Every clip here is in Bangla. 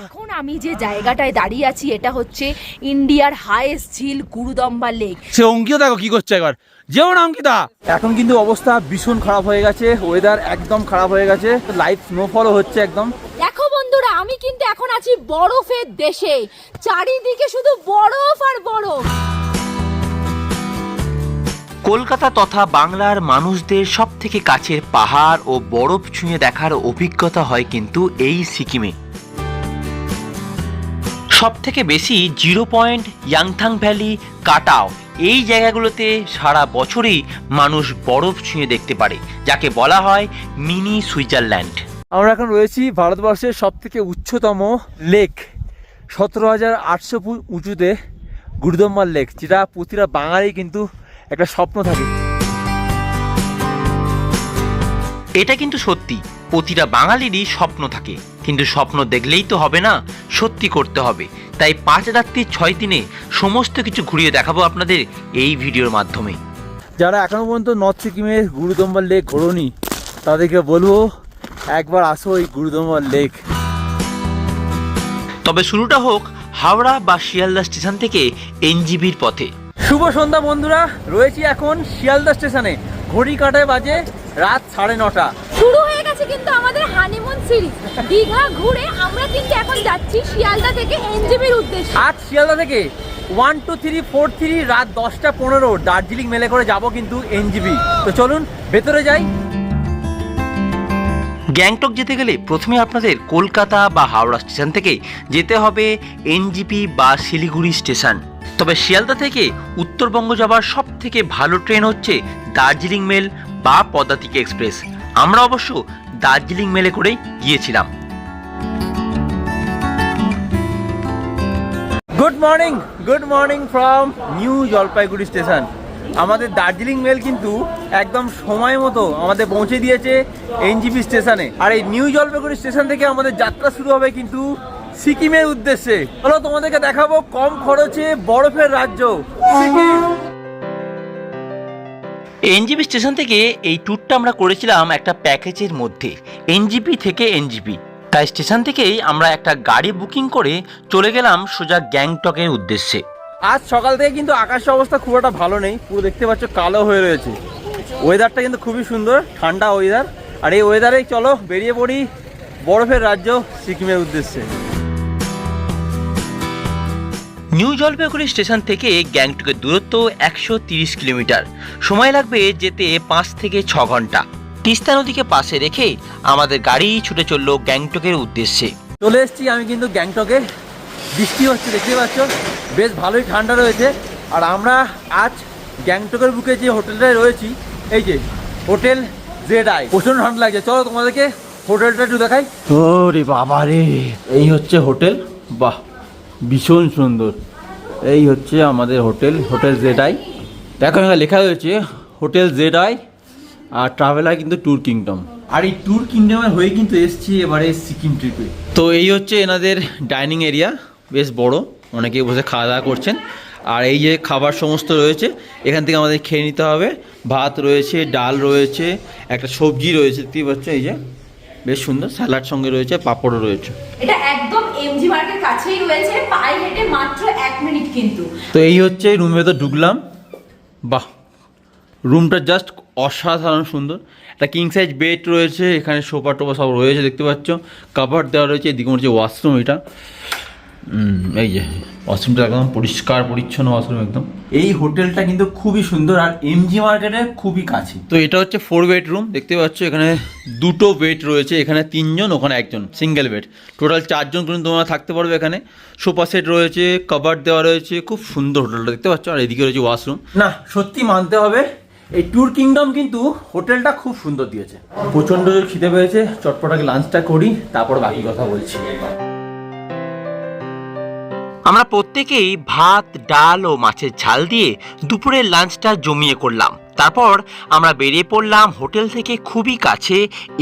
এখন আমি যে জায়গাটায় দাঁড়িয়ে আছি এটা হচ্ছে ইন্ডিয়ার হাইয়েস্ট ঝিল গুরুদম্বা লেক। সে অঙ্কিতা দেখো কি করছে, একবার যেও না অঙ্কিতা। এখন কিন্তু অবস্থা ভীষণ খারাপ হয়ে গেছে, ওয়েদার একদম খারাপ হয়ে গেছে, লাইভ স্নোফলও হচ্ছে একদম। দেখো বন্ধুরা, আমি কিন্তু এখন আছি বরফের দেশে, চারিদিকে শুধু বরফ আর বরফ। কলকাতা তথা বাংলার মানুষদের সব থেকে কাছের পাহাড় ও বরফ ছুঁয়ে দেখার অভিজ্ঞতা হয় কিন্তু এই সিকিমে। সব থেকে বেশি 0 পয়েন্ট, ইয়াংথাং ভ্যালি, কাটাও এই জায়গাগুলোতে সারা বছরই মানুষ বরফ ছুঁয়ে দেখতে পারে, যাকে বলা হয় মিনি সুইজারল্যান্ড। আমরা এখন রয়েছি ভারতবর্ষের সব থেকে উচ্চতম লেক, 17,800 ফুট উঁচুতে গুরুদম্বার লেক, যেটা প্রতিটা বাঙালি কিন্তু একটা স্বপ্ন থাকে। এটা কিন্তু সত্যি, প্রতিটা বাঙালিরই স্বপ্ন থাকে, কিন্তু স্বপ্ন দেখলেই তো হবে না, সত্যি করতে হবে। তাই 5 রাত্রি 6 দিনে সমস্ত কিছু ঘুরিয়ে দেখাবো আপনাদের এই ভিডিওর মাধ্যমে। যারা এখনো পর্যন্ত নর্থ সিকিমের গুরুদম্বার লেক ঘোরোনি তাদেরকে বলবো একবার আসো এই গুরুদম্বার লেক। তবে শুরুটা হোক হাওড়া বা শিয়ালদা স্টেশন থেকে এনজিবির পথে। শুভ সন্ধ্যা বন্ধুরা, রয়েছি এখন শিয়ালদা স্টেশনে, ঘড়ি কাটায় বাজে রাত 9:30। শুরু হয়ে গেছে কিন্তু আমাদের হানিমুন সিরিজ। দীঘা ঘুরে আমরা কিন্তু এখন যাচ্ছি শিয়ালদা থেকে এনজিবির উদ্দেশ্যে। আজ শিয়ালদা থেকে 1 2 3 4 3 রাত 10:15 দার্জিলিং মেলে করে যাব কিন্তু এনজিবি। তো চলুন ভেতরে যাই। গ্যাংটক যেতে গেলে প্রথমে আপনাদের কলকাতা বা হাওড়া স্টেশন থেকে যেতে হবে এনজিপি বা শিলিগুড়ি স্টেশন। তবে শিয়ালদা থেকে উত্তরবঙ্গ যাওয়ার সব থেকে ভালো ট্রেন হচ্ছে দার্জিলিং মেল বা পদাতিক এক্সপ্রেস। আমরা অবশ্য দার্জিলিং মেলে করেই গিয়েছিলাম। Good morning from new Jalpaiguri station. আমাদের দার্জিলিং মেল কিন্তু একদম সময় মতো আমাদের পৌঁছে দিয়েছে এনজিপি স্টেশনে। আর এই নিউ জলপাইগুড়ি স্টেশন থেকে আমাদের যাত্রা শুরু হবে কিন্তু সিকিমের উদ্দেশ্যে। চলো তোমাদেরকে দেখাবো কম খরচে বরফের রাজ্য সিকিম। এনজিপি স্টেশন থেকে এই ট্যুরটা আমরা করেছিলাম একটা প্যাকেজের মধ্যে, এনজিপি থেকে এনজিপি। তাই স্টেশন থেকেই আমরা একটা গাড়ি বুকিং করে চলে গেলাম সোজা গ্যাংটকের উদ্দেশ্যে। আজ সকাল থেকে কিন্তু আকাশের অবস্থা খুব একটা ভালো নেই, পুরো দেখতে পাচ্ছ কালো হয়ে রয়েছে। ওয়েদারটা কিন্তু খুবই সুন্দর, ঠান্ডা ওয়েদার। আর এই ওয়েদারেই চলো বেরিয়ে পড়ি বরফের রাজ্য সিকিমের উদ্দেশ্যে। নিউ জলপাইগুড়ি স্টেশন থেকে গ্যাংটকের দূরত্ব 130 কিলোমিটার, সময় লাগবে যেতে 5 থেকে 6 ঘন্টা। তিস্তা নদীকে পাশে রেখে আমাদের গাড়ি ছুটে চললো গ্যাংটকের উদ্দেশ্যে। চলে এসেছি আমি কিন্তু গ্যাংটকে, বৃষ্টি হচ্ছে দেখতে পাচ্ছ, বেশ ভালোই ঠান্ডা রয়েছে। আর আমরা আজ গ্যাংটকের বুকে যে হোটেলটায় রয়েছি, এই যে হোটেল জেড-আই, প্রচণ্ড ঠান্ডা লাগছে। চলো তোমাদেরকে হোটেলটা একটু দেখাই। ওরে বাবা রে, এই হচ্ছে হোটেল, বাহ ভীষণ সুন্দর। এই হচ্ছে আমাদের হোটেল জেড-আই। দেখো এখানে লেখা রয়েছে হোটেল জেড-আই আর ট্রাভেলার কিন্তু ট্যুর কিংডম। আর এই ট্যুর কিংডমের হয়ে কিন্তু এসছি এবারে সিকিম ট্রিপে। তো এই হচ্ছে এনাদের ডাইনিং এরিয়া, বেশ বড়, অনেকেই বসে খাওয়া দাওয়া করছেন। আর এই যে খাবার সমস্ত রয়েছে এখান থেকে আমাদের খেয়ে নিতে হবে। ভাত রয়েছে, ডাল রয়েছে, একটা সবজি রয়েছে দেখতেই পাচ্ছ, এই যে বেশ সুন্দর স্যালাড সঙ্গে রয়েছে, পাঁপড়ও রয়েছে। এটা একদম এমজি মার্কের কাছেই রয়েছে, পায়ে হেঁটে মাত্র 1 মিনিট কিন্তু। তো এই হচ্ছে রুমে তো ঢুকলাম, বাহ রুমটা জাস্ট অসাধারণ সুন্দর। একটা কিং সাইজ বেড রয়েছে, এখানে সোফা টোফা সব রয়েছে দেখতে পাচ্ছ, কাভার দেওয়া রয়েছে। এদিকে হচ্ছে ওয়াশরুম, এটা এই যে ওয়াশরুমটা একদম পরিষ্কার পরিচ্ছন্ন ওয়াশরুম একদম। এই হোটেলটা কিন্তু খুবই সুন্দর আর এমজি মার্কেটের খুবই কাছে। তো এটা হচ্ছে 4 বেডরুম দেখতে পাচ্ছ, এখানে 2টো বেড রয়েছে, এখানে 3 জন, ওখানে 1 জন, সিঙ্গেল বেড। টোটাল 4 জন কিন্তু তোমরা থাকতে পারবে এখানে। সোফা সেট রয়েছে, কভার দেওয়া রয়েছে, খুব সুন্দর হোটেলটা দেখতে পাচ্ছ। আর এদিকে রয়েছে ওয়াশরুম। না সত্যি মানতে হবে এই ট্যুর কিংডম কিন্তু হোটেলটা খুব সুন্দর দিয়েছে। প্রচণ্ড খিদে পেয়েছে, চটপটাকে লাঞ্চটা করি, তারপর বাকি কথা বলছি। আমরা প্রত্যেকেই ভাত, ডাল ও মাছের ঝাল দিয়ে দুপুরের লাঞ্চটা জমিয়ে করলাম। তারপর আমরা বেরিয়ে পড়লাম হোটেল থেকে খুবই কাছে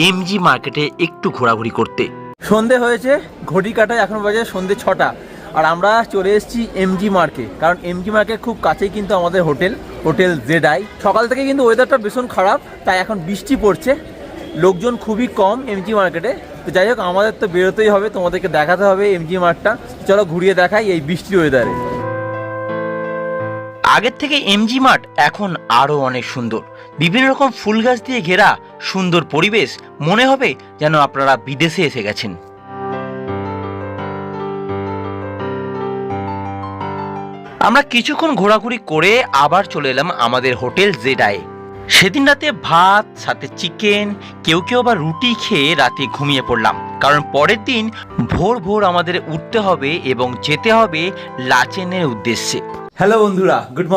এমজি মার্কেটে একটু ঘোরাঘুরি করতে। সন্ধে হয়েছে, ঘড়ি কাটায় এখন বাজে সন্ধে 6টা। আর আমরা চলে এসেছি এমজি মার্কেট, কারণ এমজি মার্কেট খুব কাছেই কিন্তু আমাদের হোটেল হোটেল জেডাই। সকাল থেকে কিন্তু ওয়েদারটা ভীষণ খারাপ, তাই এখন বৃষ্টি পড়ছে, লোকজন খুবই কম এমজি মার্কেটে। তো যাই হোক, আমাদের তো বেরোতেই হবে, তোমাদেরকে দেখাতে হবে এমজি মার্টটা। চলো ঘুরিয়ে দেখাই এই বৃষ্টির ওয়েদারে। আগের থেকে এমজি মার্ট এখন আরও অনেক সুন্দর, বিভিন্ন রকম ফুল গাছ দিয়ে ঘেরা সুন্দর পরিবেশ, মনে হবে যেন আপনারা বিদেশে এসে গেছেন। আমরা কিছুক্ষণ ঘোরাঘুরি করে আবার চলে এলাম আমাদের হোটেল জেডাই। সেদিন রাতে ভাত সাথে চিকেন, কেউ কেউ আবার রুটি খেয়ে রাতে ঘুমিয়ে পড়লাম, কারণ পরের দিন ভোর ভোর আমাদের উঠতে হবে এবং যেতে হবে লাচেনের উদ্দেশ্যে। হ্যালো বন্ধুরা, গুড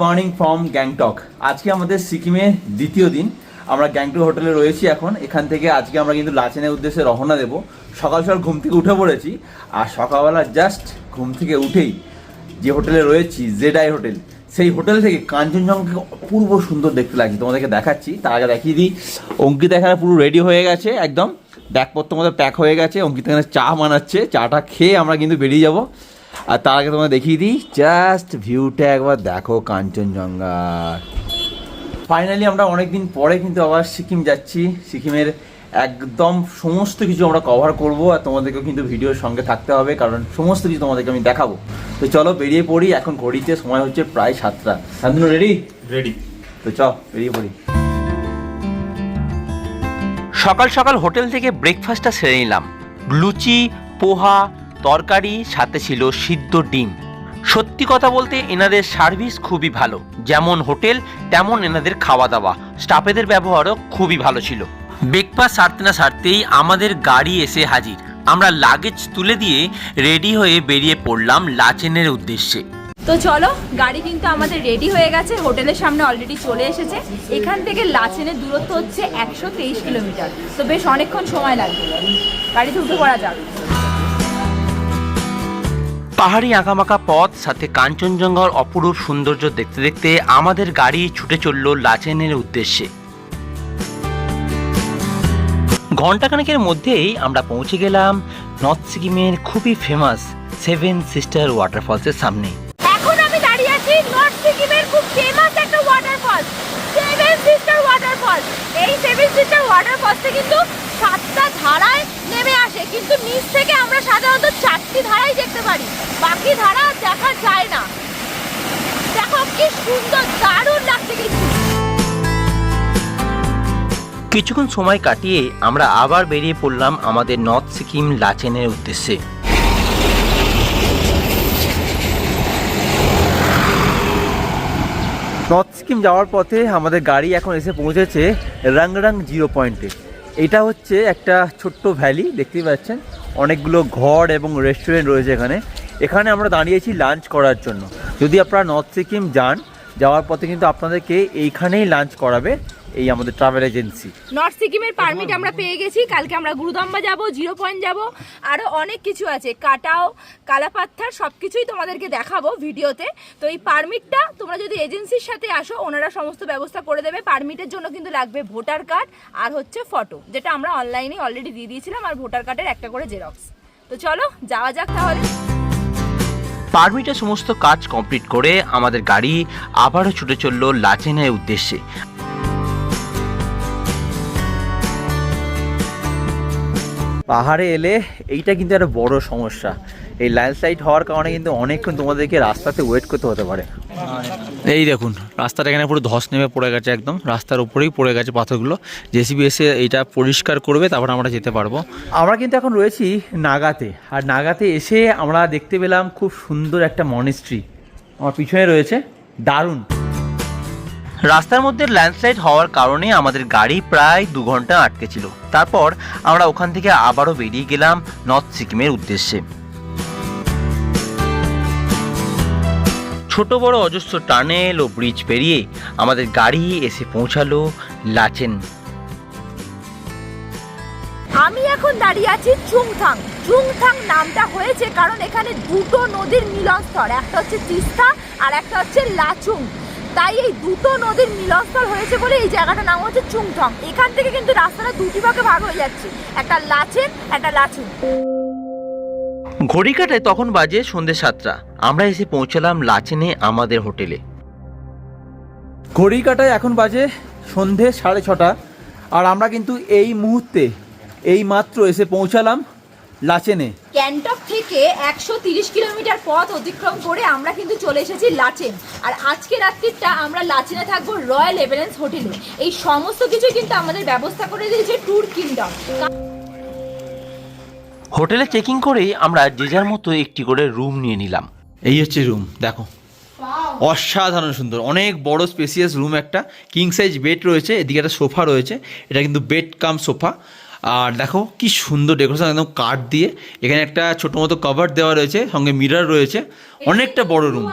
মর্নিং ফ্রম গ্যাংটক। আজকে আমাদের সিকিমের দ্বিতীয় দিন। আমরা গ্যাংটক হোটেলে রয়েছি এখন। এখান থেকে আজকে আমরা কিন্তু লাচেনের উদ্দেশ্যে রওনা দেব। সকাল সকাল ঘুম থেকে উঠে পড়েছি, আর সকালবেলা জাস্ট ঘুম থেকে উঠেই যে হোটেলে রয়েছি জেডাই হোটেল, সেই হোটেল থেকে কাঞ্চনজঙ্ঘাকে অপূর্ব সুন্দর দেখতে লাগছে, তোমাদেরকে দেখাচ্ছি। তার আগে দেখিয়ে দিই, অঙ্কিতা এখানে পুরো রেডি হয়ে গেছে, একদম ব্যাগপত্র আমাদের প্যাক হয়ে গেছে। অঙ্কিতা এখানে চা বানাচ্ছে, চাটা খেয়ে আমরা কিন্তু বেরিয়ে যাব। আর তার আগে তোমাদের দেখিয়ে দিই, জাস্ট ভিউটা একবার দেখো কাঞ্চনজঙ্ঘার। ফাইনালি আমরা অনেকদিন পরে কিন্তু আবার সিকিম যাচ্ছি। সিকিমের একদম সমস্ত কিছু আমরা কভার করব, আর তোমাদেরকেও কিন্তু ভিডিওর সঙ্গে থাকতে হবে, কারণ সমস্ত কিছু তোমাদেরকে আমি দেখাবো। তো চলো বেরিয়ে পড়ি। এখন ঘড়িতে সময় হচ্ছে প্রায় 7টা। শান্তনু রেডি? তো চল বেরিয়ে পড়ি। সকাল সকাল হোটেল থেকে ব্রেকফাস্টটা সেরে নিলাম। লুচি, পোহা, তরকারি, সাথে ছিল সিদ্ধ ডিম। সত্যি কথা বলতে এনাদের সার্ভিস খুবই ভালো, যেমন হোটেল তেমন এনাদের খাওয়া দাওয়া, স্টাফেদের ব্যবহারও খুবই ভালো ছিল। ব্রেকফাস্ট সারতে না সারতেই আমাদের গাড়ি এসে হাজির। আমরা লাগেজ তুলে দিয়ে রেডি হয়ে বেরিয়ে পড়লাম লাচেনের উদ্দেশ্যে। তো চলো, গাড়ি কিন্তু আমাদের রেডি হয়ে গেছে, হোটেলের সামনে অলরেডি চলে এসেছে। এখান থেকে লাচেনের দূরত্ব হচ্ছে 123 কিলোমিটার, তো বেশ অনেকক্ষণ সময় লাগবে। গাড়িতে উঠে পড়া যাক। পাহাড়ি আঁকামাকা পথ সাথে কাঞ্চনজঙ্ঘার অপরূপ সৌন্দর্য দেখতে দেখতে আমাদের গাড়ি ছুটে চলল লাচেনের উদ্দেশ্যে। ঘণ্টাখানেকের মধ্যেই আমরা পৌঁছে গেলাম নর্থ সিকিমের খুবই ফেমাস 7 সিস্টার ওয়াটারফলসের সামনে। এখন আমি দাঁড়িয়ে আছি নর্থ সিকিমের খুব ফেমাস একটা ওয়াটারফল, 7 সিস্টার ওয়াটারফল। এই 7 সিস্টার ওয়াটারফলসে কিন্তু 7টা ধারায় নেমে আসে, কিন্তু নিচ থেকে আমরা সাধারণত 4টি ধারাই দেখতে পারি, বাকি ধারা দেখা যায় না। দেখো কি সুন্দর, দারুণ লাগছে কিন্তু। কিছুক্ষণ সময় কাটিয়ে আমরা আবার বেরিয়ে পড়লাম আমাদের নর্থ সিকিম লাচেনের উদ্দেশ্যে। নর্থ সিকিম যাওয়ার পথে আমাদের গাড়ি এখন এসে পৌঁছেছে রাংরাং জিরো পয়েন্টে। এটা হচ্ছে একটা ছোট্ট ভ্যালি, দেখতেই পাচ্ছেন, অনেকগুলো ঘর এবং রেস্টুরেন্ট রয়েছে এখানে। এখানে আমরা দাঁড়িয়েছি লাঞ্চ করার জন্য। যদি আপনারা নর্থ সিকিম যাওয়ার পথে কিন্তু আপনাদেরকে এইখানেই লাঞ্চ করাবে এই আমাদের ট্রাভেল এজেন্সি। নর্থ সিকিমের পারমিট আমরা পেয়ে গেছি। কালকে আমরা গুরুদম্বা যাব, জিরো পয়েন্ট যাব, আরও অনেক কিছু আছে, কাটাও, কালাপাত্থার, সব কিছুই তোমাদেরকে দেখাবো ভিডিওতে। তো এই পারমিটটা তোমরা যদি এজেন্সির সাথে আসো, ওনারা সমস্ত ব্যবস্থা করে দেবে। পারমিটের জন্য কিন্তু লাগবে ভোটার কার্ড আর হচ্ছে ফটো, যেটা আমরা অনলাইনে অলরেডি দিয়ে দিয়েছিলাম, আর ভোটার কার্ডের একটা করে জেরক্স। তো চলো যাওয়া যাক তাহলে। পারমিটের সমস্ত কাজ কমপ্লিট করে আমাদের গাড়ি আবারও ছুটে চলল লাচেনের উদ্দেশ্যে। পাহাড়ে এলে এইটা কিন্তু একটা বড় সমস্যা, এই ল্যান্ডস্লাইড হওয়ার কারণে কিন্তু অনেকক্ষণ তোমাদেরকে রাস্তাতে ওয়েট করতে হতে পারে। এই দেখুন, রাস্তাটা এখানে পুরো ধস নেমে পড়ে গেছে, একদম রাস্তার উপরেই পড়ে গেছে পাথরগুলো। জেসিবি এসে এইটা পরিষ্কার করবে, তারপর আমরা যেতে পারবো। আমরা কিন্তু এখন রয়েছি নাগাতে, আর নাগাতে এসে আমরা দেখতে পেলাম খুব সুন্দর একটা মনেস্ট্রি আমার পিছনে রয়েছে, দারুণ। রাস্তার মধ্যে ল্যান্ডস্লাইড হওয়ার কারণে আমাদের গাড়ি প্রায় 2 ঘন্টা আটকে ছিল। তারপর আমরা ওখান থেকে আবারও বেরিয়ে গেলাম নর্থ সিকিমের উদ্দেশ্যে। ছোট বড় অজস্র টানেল ও ব্রিজ পেরিয়ে আমাদের গাড়ি এসে পৌঁছালো লাচেন। আমি এখন দাঁড়িয়ে আছি চুংথাং। চুংথাং নামটা হয়েছে কারণ এখানে দুটো নদীর মিলনস্থল, একটা হচ্ছে তিস্তা আর একটা হচ্ছে লাচুং। তাই এই দুটো নদীর মিলনস্থল হয়েছে বলে এই জায়গাটার নাম হচ্ছে চুংথং। এখান থেকে কিন্তু রাস্তাটা দুটি ভাগে ভাগ হয়ে যাচ্ছে, একটা লাচেন একটা লাচুং। ঘড়ি কাটায় তখন বাজে সন্ধ্যে 7টা। আমরা এসে পৌঁছালাম লাচেনে আমাদের হোটেলে। ঘড়ি কাটায় এখন বাজে সন্ধে 6:30, আর আমরা কিন্তু এই মুহূর্তে এই মাত্র এসে পৌঁছালাম লাচেনে। গ্যাংটক থেকে 130 কিলোমিটার পথ অতিক্রম করে আমরা কিন্তু চলে এসেছি লাচেন। আর আজকে রাত্রিটা আমরা লাচেনে থাকবো রয়্যাল এভারেন্স হোটেলে। এই সমস্ত কিছু কিন্তু আমাদের ব্যবস্থা করে দিয়েছে ট্যুর কিংডম। হোটেলে চেকিং করেই আমরা যে যার মতো একটি করে রুম নিয়ে নিলাম। এই হচ্ছে রুম, দেখো অসাধারণ সুন্দর, অনেক বড় স্পেসিয়াস রুম, একটা কিং সাইজ বেড রয়েছে, এদিকে একটা সোফা রয়েছে, এটা কিন্তু বেড কাম সোফা। আর দেখো কি সুন্দর ডেকোরেশন, একদম কাঠ দিয়ে। এখানে একটা ছোটো মতো কভার দেওয়া রয়েছে, সঙ্গে মিরর রয়েছে, অনেকটা বড় রুম।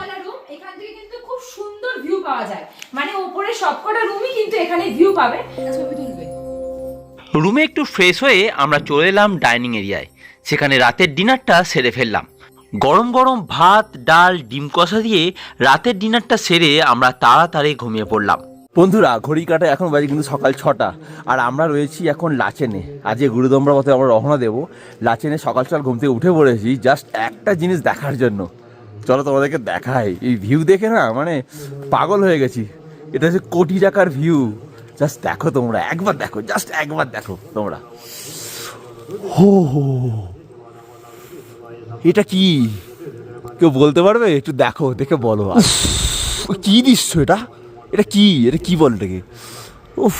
এখান থেকে কিন্তু খুব সুন্দর ভিউ পাওয়া যায়, মানে উপরে সবকটা রুমই কিন্তু এখানে ভিউ পাবে। ছবি তুলবে। রুমে একটু ফ্রেশ হয়ে আমরা চলে এলাম ডাইনিং এরিয়ায়। সেখানে রাতের ডিনারটা সেরে ফেললাম। গরম গরম ভাত, ডাল, ডিম কষা দিয়ে রাতের ডিনারটা সেরে আমরা তাড়াতাড়ি ঘুমিয়ে পড়লাম। বন্ধুরা, ঘড়ি কাটা এখন বাজে কিন্তু সকাল 6টা, আর আমরা রয়েছি এখন লাচেনে। আজকে গুরুদম্বার পথে আমরা রওনা দেবো। লাচেনে সকাল সকাল ঘুম থেকে উঠে পড়েছি জাস্ট একটা জিনিস দেখার জন্য। চলো তোমাদেরকে দেখাই। এই ভিউ দেখে না মানে পাগল হয়ে গেছি। এটা হচ্ছে কোটি টাকার ভিউ। জাস্ট দেখো তোমরা, একবার দেখো, জাস্ট একবার দেখো তোমরা। হো হো, এটা কি কেউ বলতে পারবে? একটু দেখো, দেখে বলো কি দৃশ্য এটা। এটা কি, এটা কি বলে এটাকে? উফ,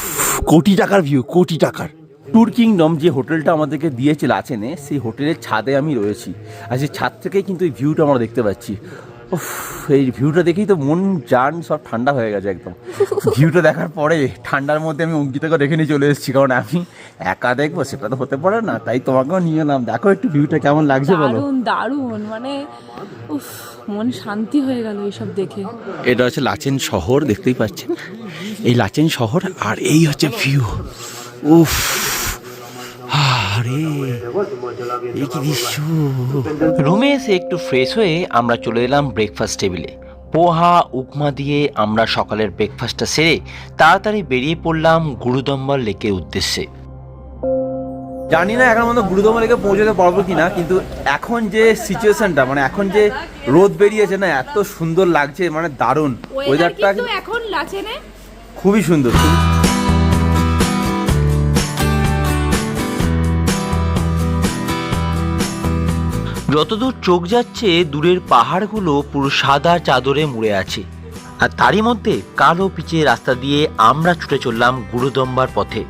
কোটি টাকার ভিউ, কোটি টাকার। ট্যুর কিংডম যে হোটেলটা আমাদেরকে দিয়েছে লাচেনে, সেই হোটেলের ছাদে আমি রয়েছি। আর সেই ছাদ থেকেই কিন্তু এই ভিউটা আমরা দেখতে পাচ্ছি। উফ, এই ভিউটা দেখেই তো মন জান সব ঠান্ডা হয়ে গেছে একদম। ভিউটা দেখার পরে ঠান্ডার মধ্যে আমি অঙ্কিতাকে রেখে নিয়ে চলে এসেছি, কারণ আমি একা দেখবো সেটা তো হতে পারে না, তাই তোমাকেও নিয়ে এলাম। দেখো একটু ভিউটা কেমন লাগছে বলো। দারুণ দারুণ, মানে উফ, মন শান্তি হয়ে গেল এইসব দেখে। এটা হচ্ছে লাচেন শহর, দেখতেই পাচ্ছেন এই লাচেন শহর, আর এই হচ্ছে ভিউ। উফ, আরে এই কি দৃশ্য। রুমে এসে একটু ফ্রেশ হয়ে আমরা চলে এলাম ব্রেকফাস্ট টেবিলে। পোহা, উপমা দিয়ে আমরা সকালের ব্রেকফাস্টটা সেরে তাড়াতাড়ি বেরিয়ে পড়লাম গুরুদম্বার লেকের উদ্দেশ্যে। জানি না এখন মতো গুরুদম্বার লেকে পৌঁছাতে পারবো কিনা, কিন্তু এখন যে সিচুয়েশনটা, মানে এখন যে রোদ বেরিয়েছে না, এত সুন্দর লাগছে, মানে দারুণ ওয়েদারটা কিন্তু এখন লাচেনে খুবই সুন্দর। যতদূর চোখ যাচ্ছে দূরের পাহাড়গুলো পুরো সাদা চাদরে মুড়ে আছে, আর তারই মধ্যে কালো পিচের রাস্তা দিয়ে আমরা ছুটে চললাম গুরুদম্বার পথে।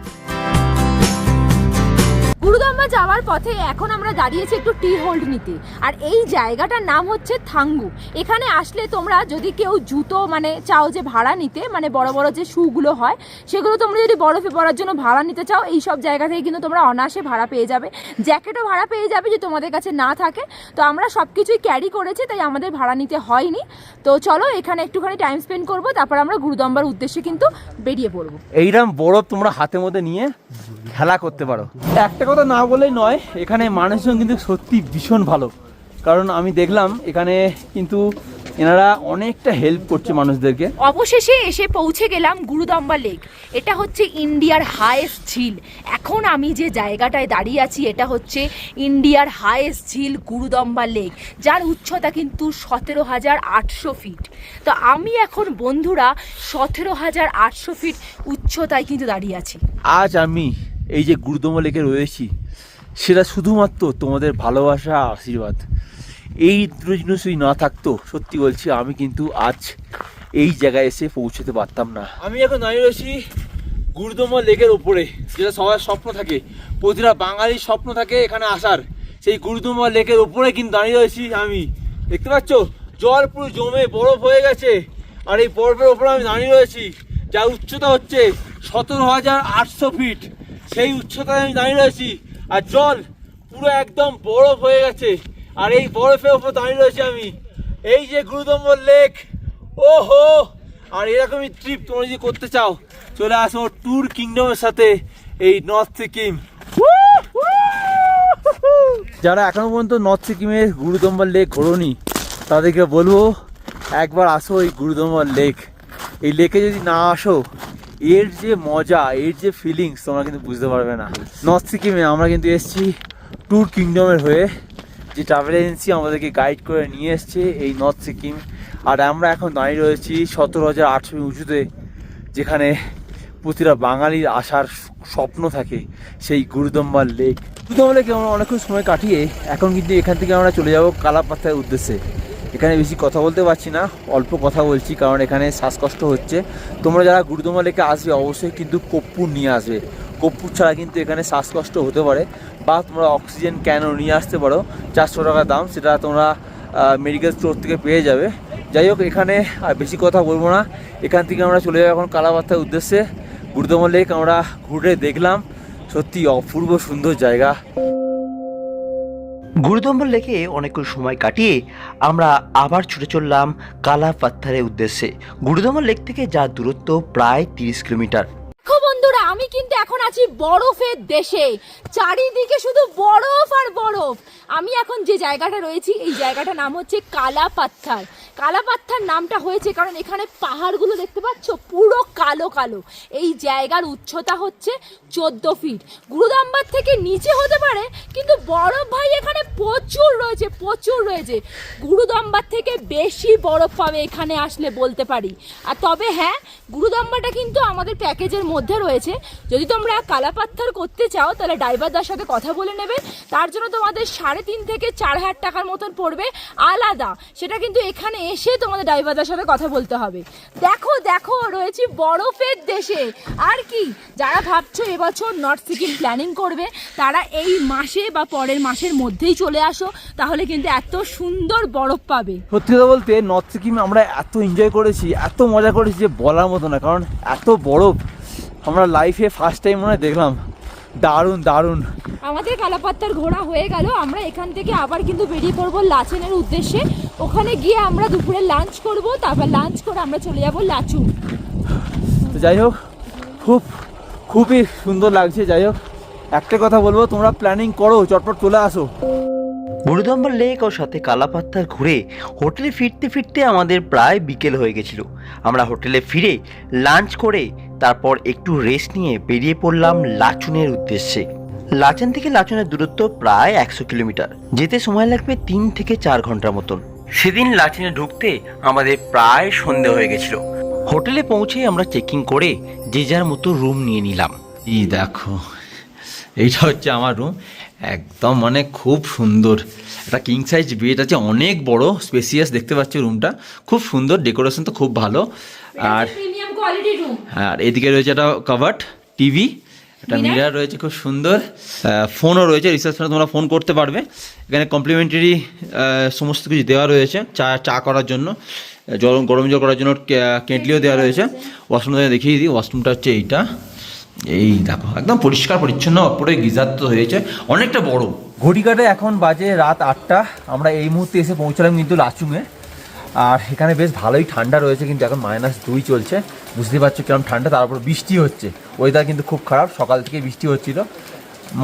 গুরুদম্বা যাওয়ার পথে এখন আমরা দাঁড়িয়েছি একটু টি হোল্ড নিতে। আর এই জায়গাটার নাম হচ্ছে থাঙ্গু। এখানে আসলে তোমরা যদি কেউ জুতো মানে চাও যে ভাড়া নিতে, মানে বড় বড় যে শুগুলো হয় সেগুলো তোমরা যদি বরফে পড়ার জন্য ভাড়া নিতে চাও, এই সব জায়গা থেকে কিন্তু তোমরা অনায়াসে ভাড়া পেয়ে যাবে। জ্যাকেটও ভাড়া পেয়ে যাবে যদি তোমাদের কাছে না থাকে। তো আমরা সব কিছুই ক্যারি করেছি, তাই আমাদের ভাড়া নিতে হয়নি। তো চলো এখানে একটুখানি টাইম স্পেন্ড করবো, তারপর আমরা গুরুদম্বার উদ্দেশ্যে কিন্তু বেরিয়ে পড়বো। এইরকম বরফ তোমরা হাতের মধ্যে নিয়ে খেলা করতে পারো। একটা কথা না বলেই নয়, এখানে মানুষজন কিন্তু সত্যি ভীষণ ভালো, কারণ আমি দেখলাম এখানে কিন্তু এনারা অনেকটা হেল্প করছে মানুষদেরকে। অবশেষে এসে পৌঁছে গেলাম গুরুদম্বা লেক। এটা হচ্ছে ইন্ডিয়ার হাইয়েস্ট ঝিল। এখন আমি যে জায়গাটায় দাঁড়িয়ে আছি এটা হচ্ছে ইন্ডিয়ার হাইয়েস্ট ঝিল গুরুদম্বা লেক, যার উচ্চতা কিন্তু 17,800 ফিট। তো আমি এখন বন্ধুরা 17,800 ফিট উচ্চতায় কিন্তু দাঁড়িয়ে আছি। আজ আমি এই যে গুরুদম্বা লেকে রয়েছি, সেটা শুধুমাত্র তোমাদের ভালোবাসা, আশীর্বাদ। এই দুটো জিনিস যদি না থাকতো, সত্যি বলছি আমি কিন্তু আজ এই জায়গায় এসে পৌঁছতে পারতাম না। আমি এখন দাঁড়িয়ে রয়েছি গুরুদম্বা লেকের উপরে, যেটা সবার স্বপ্ন থাকে, প্রতিটা বাঙালির স্বপ্ন থাকে এখানে আসার। সেই গুরুদম্বা লেকের উপরে কিন্তু দাঁড়িয়ে রয়েছি আমি। দেখতে পাচ্ছ জল পুরো জমে বরফ হয়ে গেছে, আর এই বরফের উপরে আমি দাঁড়িয়ে রয়েছি, যার উচ্চতা হচ্ছে 17,800 ফিট। সেই উচ্চতায় আমি দাঁড়িয়ে রয়েছি, আর জল পুরো একদম বরফ হয়ে গেছে, আর এই বরফের উপর দাঁড়িয়ে রয়েছি আমি। এই যে গুরুদম্বার লেক, ওহো! আর এরকমই ট্রিপ তোমরা যদি করতে চাও, চলে আসো ট্যুর কিংডমের সাথে এই নর্থ সিকিম। যারা এখনো পর্যন্ত নর্থ সিকিমের গুরুদম্বার লেক ঘোরোনি, তাদেরকে বলবো একবার আসো এই গুরুদম্বার লেক। এই লেকে যদি না আসো, এর যে মজা, এর যে ফিলিংস তোমরা কিন্তু বুঝতে পারবে না। নর্থ সিকিমে আমরা কিন্তু এসেছি ট্যুর কিংডমের হয়ে, যে ট্রাভেল এজেন্সি আমাদেরকে গাইড করে নিয়ে এসছে এই নর্থ সিকিম। আর আমরা এখন দাঁড়িয়ে রয়েছি 17,800 উঁচুতে। যেখানে প্রতিটা বাঙালির আসার স্বপ্ন থাকে, সেই গুরুদম্বা লেক। গুরুদম্বা লেকে আমরা অনেকক্ষণ সময় কাটিয়ে এখন কিন্তু এখান থেকে আমরা চলে যাব কালাপাথার উদ্দেশ্যে। এখানে বেশি কথা বলতে পারছি না, অল্প কথা বলছি কারণ এখানে শ্বাসকষ্ট হচ্ছে। তোমরা যারা গুরুদম্বা লেকে আসবে অবশ্যই কিন্তু কর্পূর নিয়ে আসবে। কর্পূর ছাড়া কিন্তু এখানে শ্বাসকষ্ট হতে পারে, বা তোমরা অক্সিজেন ক্যানও নিয়ে আসতে পারো, 400 টাকা দাম, সেটা তোমরা মেডিকেল স্টোর থেকে পেয়ে যাবে। যাই হোক, এখানে আর বেশি কথা বলবো না, এখান থেকে আমরা চলে যাবো এখন কালাপাথার উদ্দেশ্যে। গুরুদম্বা লেক আমরা ঘুরে দেখলাম, সত্যি অপূর্ব সুন্দর জায়গা। গুরুদম্বা লেকে অনেকক্ষণ সময় কাটিয়ে আমরা আবার ছুটে চললাম কালাপাত্থারের উদ্দেশ্যে। গুরুদম্বা লেক থেকে যার দূরত্ব প্রায় 30 কিলোমিটার। দেখো বন্ধুরা, আমি কিন্তু এখন আছি বরফের দেশে, চারিদিকে শুধু বরফ আর বরফ। আমি এখন যে জায়গাটা রয়েছি, এই জায়গাটার নাম হচ্ছে কালাপাত্থার। কালাপাত্থার নামটা হয়েছে কারণ এখানে পাহাড়গুলো দেখতে পাচ্ছ পুরো কালো কালো। এই জায়গার উচ্চতা হচ্ছে 14 ফিট। গুরুদম্বার থেকে নিচে হতে পারে, কিন্তু বরফ ভাই এখানে প্রচুর রয়েছে, প্রচুর রয়েছে। গুরুদম্বার থেকে বেশি বরফ পাবে এখানে আসলে বলতে পারি। আর তবে হ্যাঁ, গুরুদম্বাটা কিন্তু আমাদের প্যাকেজের মধ্যে রয়েছে। যদি তোমরা কালাপাত্থার করতে চাও তাহলে ড্রাইভারদার সাথে কথা বলে নেবে, তার জন্য তোমাদের 3.5 থেকে 4,000 টাকার মতন পড়বে আলাদা। সেটা কিন্তু এখানে এসে তোমাদের ড্রাইভারদার সাথে কথা বলতে হবে। দেখো দেখো, রয়েছে বরফের দেশে। আর কি, যারা ভাবছো এবছর নর্থ সিকিম প্ল্যানিং করবে তারা এই মাসে বা পরের মাসের মধ্যেই চলে আসো, তাহলে কিন্তু এত সুন্দর বরফ পাবে। সত্যি কথা বলতে নর্থ সিকিম আমরা এত এনজয় করেছি, এত মজা করেছি যে বলার মতো না, কারণ এত বরফ আমরা লাইফে ফার্স্ট টাইম মনে হয় দেখলাম। দারুণ দারুণ। আমাদের কালাপাত্তার ঘোরা হয়ে গেল, আমরা এখান থেকে আবার কিন্তু বেরিয়ে পড়বো লাচেনের উদ্দেশ্যে। ওখানে গিয়ে আমরা দুপুরে লাঞ্চ করব, তারপর লাঞ্চ করে আমরা চলে যাব লাচুং। তো যাই হোক, খুবই সুন্দর লাগছে। যাই হোক, একটা কথা বলবো, তোমরা প্ল্যানিং করো, চটপট চলে আসো। গুরুদম্বা লেক ও সাথে কালাপাত্থার ঘুরে হোটেলে ফিরতে ফিরতে আমাদের প্রায় বিকেল হয়ে গেছিল। আমরা হোটেলে ফিরে লাঞ্চ করে তারপর একটু রেস্ট নিয়ে বেরিয়ে পড়লাম লাচুনের উদ্দেশ্যে। লাচেন থেকে লাচুনের দূরত্ব প্রায় 100 কিলোমিটার, যেতে সময় লাগবে 3 থেকে 4 ঘন্টার মতন। সেদিন লাচেনে ঢুকতে আমাদের প্রায় সন্ধে হয়ে গেছিল। হোটেলে পৌঁছে আমরা চেকিং করে যে যার মতো রুম নিয়ে নিলাম। এই দেখো, এইটা হচ্ছে আমার রুম, একদম মানে খুব সুন্দর। একটা কিং সাইজ বেড আছে, অনেক বড় স্পেসিয়াস দেখতে পাচ্ছি রুমটা, খুব সুন্দর, ডেকোরেশন তো খুব ভালো। আর প্রিমিয়াম কোয়ালিটি রুম। আর এদিকে রয়েছে একটা কাভার্ড টিভি, একটা মিরার রয়েছে খুব সুন্দর, ফোনও রয়েছে, রিসেপশনে তোমরা ফোন করতে পারবে। এখানে কমপ্লিমেন্টারি সমস্ত কিছু দেওয়া রয়েছে, চা করার জন্য, গরম জল করার জন্য কেটলিও দেওয়া রয়েছে। ওয়াশরুমটা দেখিয়ে দিই, ওয়াশরুমটা হচ্ছে এইটা। এই দেখো, একদম পরিষ্কার পরিচ্ছন্ন, পুরো গিজার তো হয়েছে, অনেকটা বড়। ঘড়িকাটে এখন বাজে রাত 8টা। আমরা এই মুহূর্তে এসে পৌঁছালাম কিন্তু লাচুংয়ে। আর এখানে বেশ ভালোই ঠান্ডা রয়েছে, কিন্তু এখন -2 চলছে, বুঝতে পারছো কেমন ঠান্ডা। তারপর বৃষ্টি হচ্ছে, ওয়েদার কিন্তু খুব খারাপ, সকাল থেকে বৃষ্টি হচ্ছিল।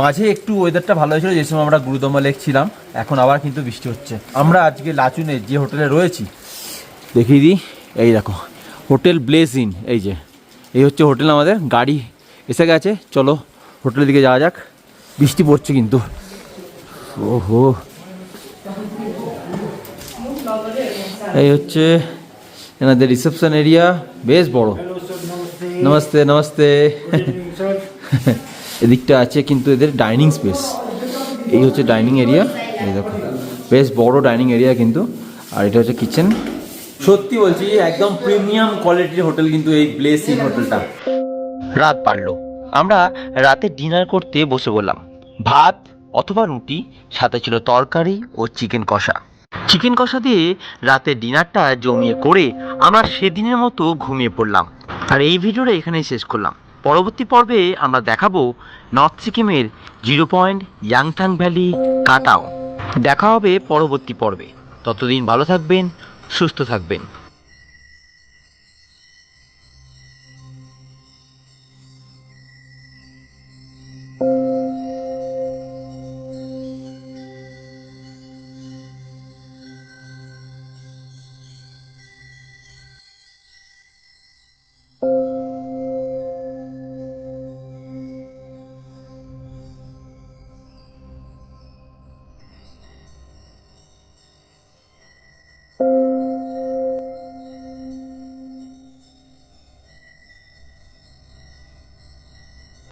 মাঝে একটু ওয়েদারটা ভালো হয়েছিল যে সময় আমরা গুরুদম্বা লেক ছিলাম, এখন আবার কিন্তু বৃষ্টি হচ্ছে। আমরা আজকে লাচুনে যে হোটেলে রয়েছি দেখিয়ে দিই, এই দেখো, হোটেল ব্লেজ ইন। এই হচ্ছে হোটেল, আমাদের গাড়ি এসে গেছে, চলো হোটেলের দিকে যাওয়া যাক। বৃষ্টি পড়ছে কিন্তু, ওহো। এই হচ্ছে এনাদের রিসেপশন এরিয়া, বেশ বড়। নমস্তে নমস্তে। এদিকটা আছে কিন্তু এদের ডাইনিং স্পেস। এই হচ্ছে ডাইনিং এরিয়া, এই দেখো বেশ বড় ডাইনিং এরিয়া কিন্তু। আর এটা হচ্ছে কিচেন। সত্যি বলছি, একদম প্রিমিয়াম কোয়ালিটির হোটেল কিন্তু এই ব্লেস ইন হোটেলটা। রাত বাড়লো, আমরা রাতে ডিনার করতে বসে বললাম। ভাত অথবা রুটি, সাথে ছিল তরকারি ও চিকেন কষা। চিকেন কষা দিয়ে রাতে ডিনারটা জমিয়ে করে আমরা সেদিনের মতো ঘুমিয়ে পড়লাম। আর এই ভিডিওটা এখানেই শেষ করলাম। পরবর্তী পর্বে আমরা দেখাবো নর্থ সিকিমের 0 পয়েন্ট, ইয়াংথাং ভ্যালি, কাটাও। দেখা হবে পরবর্তী পর্বে। ততদিন ভালো থাকবেন, সুস্থ থাকবেন।